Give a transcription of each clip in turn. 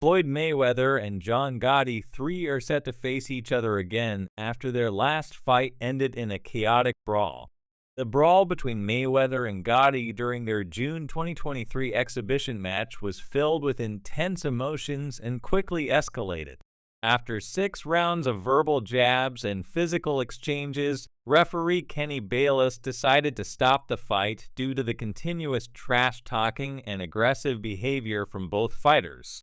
Floyd Mayweather and John Gotti, three are set to face each other again after their last fight ended in a chaotic brawl. The brawl between Mayweather and Gotti during their June 2023 exhibition match was filled with intense emotions and quickly escalated. After 6 rounds of verbal jabs and physical exchanges, referee Kenny Bayless decided to stop the fight due to the continuous trash-talking and aggressive behavior from both fighters.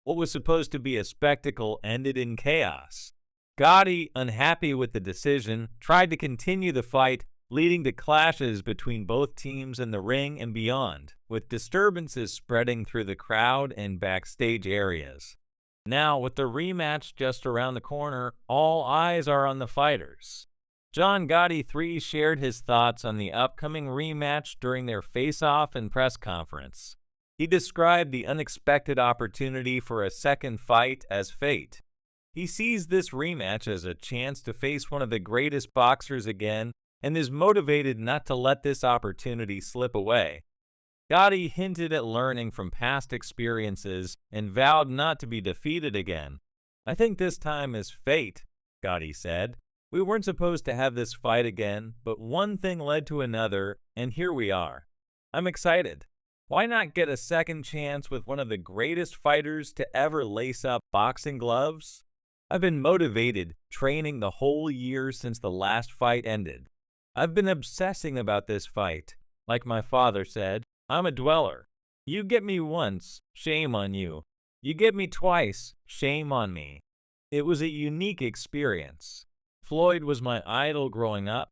What was supposed to be a spectacle ended in chaos. Gotti, unhappy with the decision, tried to continue the fight, leading to clashes between both teams in the ring and beyond, with disturbances spreading through the crowd and backstage areas. Now, with the rematch just around the corner, all eyes are on the fighters. John Gotti III shared his thoughts on the upcoming rematch during their face-off and press conference. He described the unexpected opportunity for a second fight as fate. He sees this rematch as a chance to face one of the greatest boxers again and is motivated not to let this opportunity slip away. Gotti hinted at learning from past experiences and vowed not to be defeated again. "I think this time is fate," Gotti said. "We weren't supposed to have this fight again, but one thing led to another, and here we are. I'm excited. Why not get a second chance with one of the greatest fighters to ever lace up boxing gloves? I've been motivated, training the whole year since the last fight ended. I've been obsessing about this fight. Like my father said, I'm a dweller. You get me once, shame on you. You get me twice, shame on me." It was a unique experience. Floyd was my idol growing up.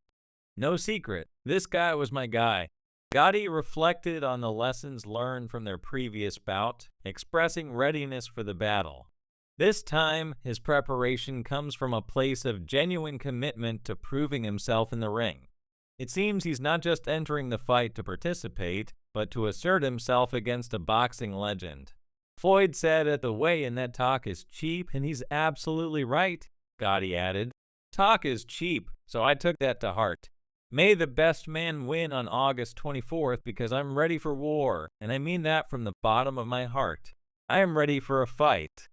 No secret, this guy was my guy. Gotti reflected on the lessons learned from their previous bout, expressing readiness for the battle. This time, his preparation comes from a place of genuine commitment to proving himself in the ring. It seems he's not just entering the fight to participate, but to assert himself against a boxing legend. Floyd said that the weigh-in that talk is cheap, and he's absolutely right, Gotti added. "Talk is cheap, so I took that to heart. May the best man win on August 24th because I'm ready for war, and I mean that from the bottom of my heart. I am ready for a fight."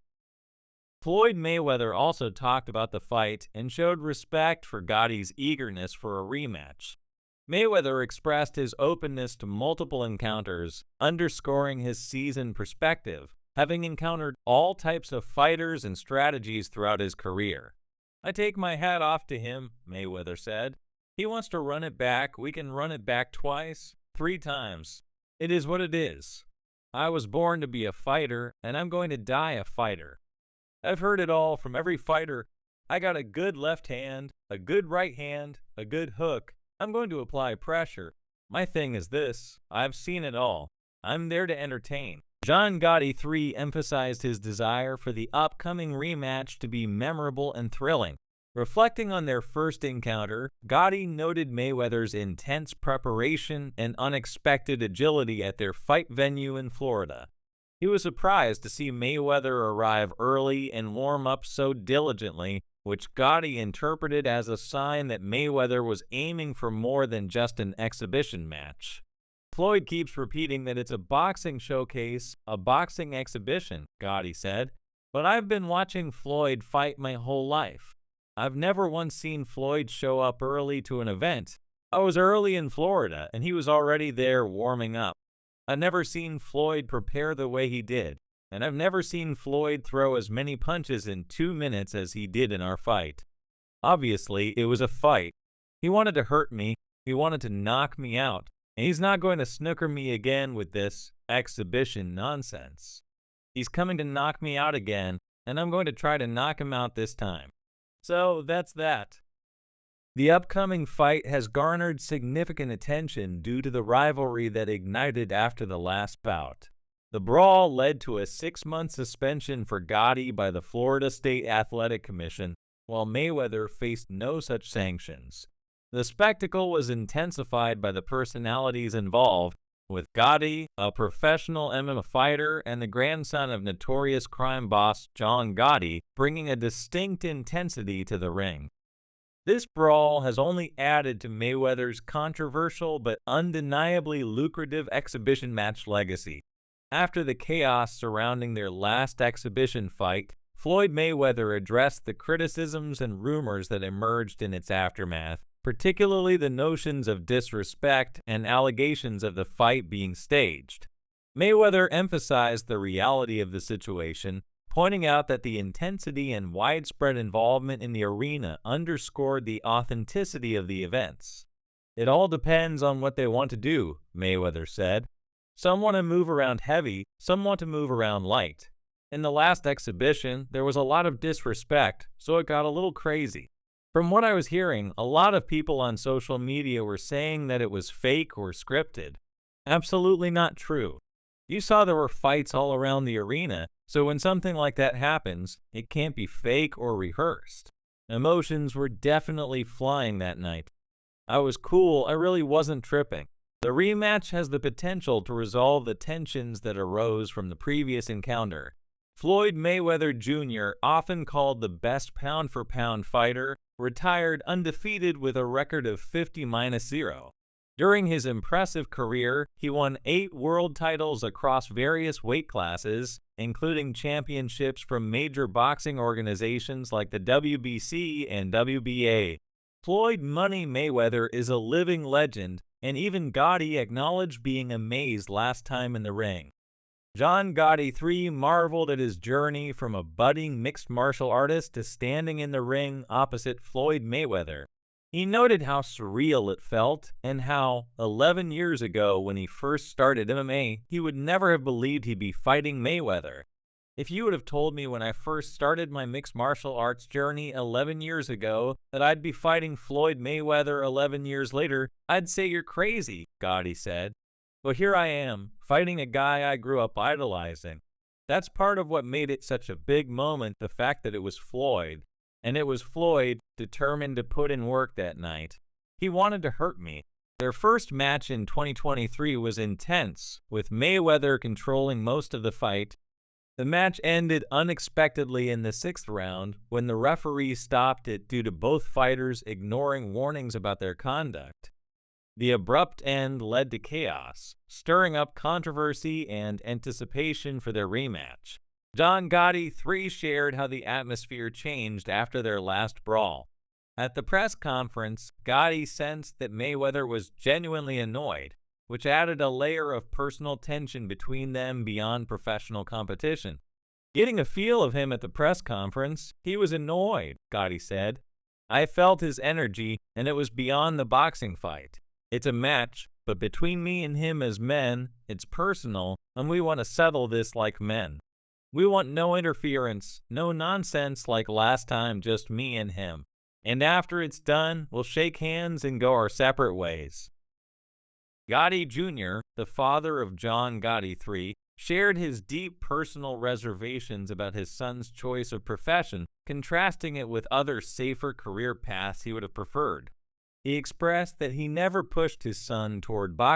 Floyd Mayweather also talked about the fight and showed respect for Gotti's eagerness for a rematch. Mayweather expressed his openness to multiple encounters, underscoring his seasoned perspective, having encountered all types of fighters and strategies throughout his career. "I take my hat off to him," Mayweather said. "He wants to run it back, we can run it back twice, 3 times. It is what it is. I was born to be a fighter, and I'm going to die a fighter. I've heard it all from every fighter. I got a good left hand, a good right hand, a good hook. I'm going to apply pressure. My thing is this, I've seen it all. I'm there to entertain." John Gotti III emphasized his desire for the upcoming rematch to be memorable and thrilling. Reflecting on their first encounter, Gotti noted Mayweather's intense preparation and unexpected agility at their fight venue in Florida. He was surprised to see Mayweather arrive early and warm up so diligently, which Gotti interpreted as a sign that Mayweather was aiming for more than just an exhibition match. "Floyd keeps repeating that it's a boxing showcase, a boxing exhibition," Gotti said, "but I've been watching Floyd fight my whole life. I've never once seen Floyd show up early to an event. I was early in Florida, and he was already there warming up. I've never seen Floyd prepare the way he did, and I've never seen Floyd throw as many punches in 2 minutes as he did in our fight. Obviously, it was a fight. He wanted to hurt me, he wanted to knock me out, and he's not going to snooker me again with this exhibition nonsense. He's coming to knock me out again, and I'm going to try to knock him out this time. So that's that." The upcoming fight has garnered significant attention due to the rivalry that ignited after the last bout. The brawl led to a 6-month suspension for Gotti by the Florida State Athletic Commission, while Mayweather faced no such sanctions. The spectacle was intensified by the personalities involved, with Gotti, a professional MMA fighter and the grandson of notorious crime boss John Gotti, bringing a distinct intensity to the ring. This brawl has only added to Mayweather's controversial but undeniably lucrative exhibition match legacy. After the chaos surrounding their last exhibition fight, Floyd Mayweather addressed the criticisms and rumors that emerged in its aftermath, particularly the notions of disrespect and allegations of the fight being staged. Mayweather emphasized the reality of the situation, pointing out that the intensity and widespread involvement in the arena underscored the authenticity of the events. "It all depends on what they want to do," Mayweather said. "Some want to move around heavy, some want to move around light. In the last exhibition, there was a lot of disrespect, so it got a little crazy." From what I was hearing, a lot of people on social media were saying that it was fake or scripted. Absolutely not true. You saw there were fights all around the arena, so when something like that happens, it can't be fake or rehearsed. Emotions were definitely flying that night. I was cool, I really wasn't tripping. The rematch has the potential to resolve the tensions that arose from the previous encounter. Floyd Mayweather Jr., often called the best pound-for-pound fighter, retired undefeated with a record of 50-0. During his impressive career, he won 8 world titles across various weight classes, including championships from major boxing organizations like the WBC and WBA. Floyd "Money" Mayweather is a living legend, and even Gotti acknowledged being amazed last time in the ring. John Gotti III marveled at his journey from a budding mixed martial artist to standing in the ring opposite Floyd Mayweather. He noted how surreal it felt and how, 11 years ago when he first started MMA, he would never have believed he'd be fighting Mayweather. "If you would have told me when I first started my mixed martial arts journey 11 years ago that I'd be fighting Floyd Mayweather 11 years later, I'd say you're crazy," Gotti said. "But here I am, fighting a guy I grew up idolizing." That's part of what made it such a big moment, the fact that it was Floyd. And it was Floyd, determined to put in work that night. He wanted to hurt me. Their first match in 2023 was intense, with Mayweather controlling most of the fight. The match ended unexpectedly in the 6th round when the referee stopped it due to both fighters ignoring warnings about their conduct. The abrupt end led to chaos, stirring up controversy and anticipation for their rematch. John Gotti III shared how the atmosphere changed after their last brawl. At the press conference, Gotti sensed that Mayweather was genuinely annoyed, which added a layer of personal tension between them beyond professional competition. Getting a feel of him at the press conference, he was annoyed, Gotti said. "I felt his energy, and it was beyond the boxing fight. It's a match, but between me and him as men, it's personal, and we want to settle this like men. We want no interference, no nonsense like last time, just me and him. And after it's done, we'll shake hands and go our separate ways." Gotti Jr., the father of John Gotti III, shared his deep personal reservations about his son's choice of profession, contrasting it with other safer career paths he would have preferred. He expressed that he never pushed his son toward boxing